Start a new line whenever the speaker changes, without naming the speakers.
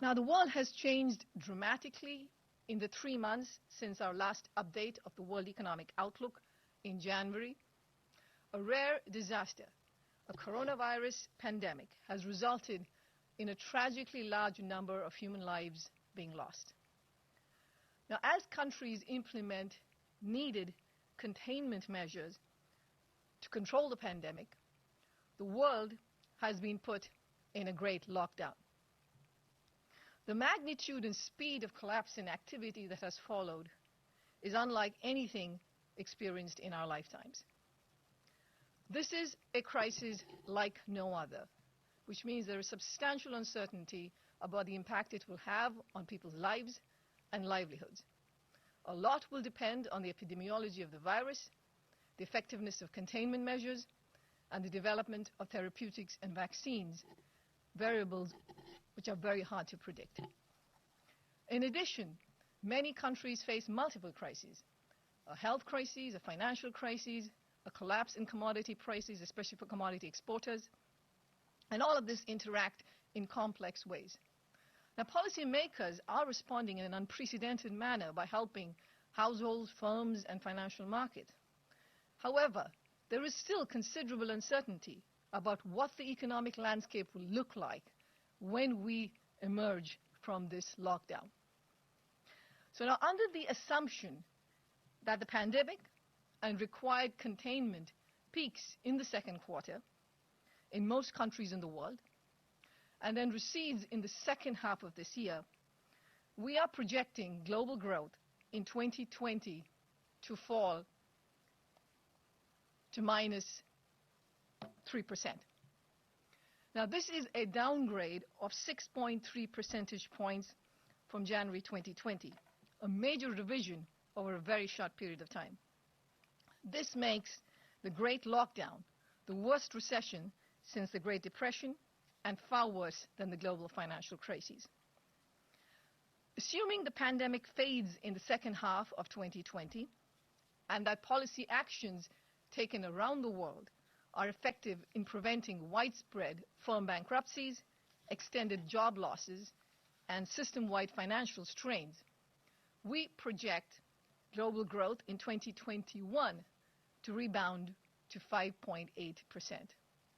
Now, the world has changed dramatically in the 3 months since our last update of the World Economic Outlook in January. A rare disaster, a coronavirus pandemic, has resulted in a tragically large number of human lives being lost. Now, as countries implement needed containment measures to control the pandemic, the world has been put in a great lockdown. The magnitude and speed of collapse in activity that has followed is unlike anything experienced in our lifetimes. This is a crisis like no other, which means there is substantial uncertainty about the impact it will have on people's lives and livelihoods. A lot will depend on the epidemiology of the virus, the effectiveness of containment measures, and the development of therapeutics and vaccines, variables which are very hard to predict. In addition, many countries face multiple crises: a health crisis, a financial crisis, a collapse in commodity prices, especially for commodity exporters, and all of this interact in complex ways. Now, policymakers are responding in an unprecedented manner by helping households, firms, and financial markets. However, there is still considerable uncertainty about what the economic landscape will look like when we emerge from this lockdown. So now, under the assumption that the pandemic and required containment peaks in the second quarter in most countries in the world, and then recedes in the second half of this year, we are projecting global growth in 2020 to fall to minus 3%. Now, this is a downgrade of 6.3 percentage points from January 2020, a major revision over a very short period of time. This makes the Great Lockdown the worst recession since the Great Depression and far worse than the global financial crisis. Assuming the pandemic fades in the second half of 2020 and that policy actions taken around the world are effective in preventing widespread firm bankruptcies, extended job losses, and system-wide financial strains, we project global growth in 2021 to rebound to 5.8%.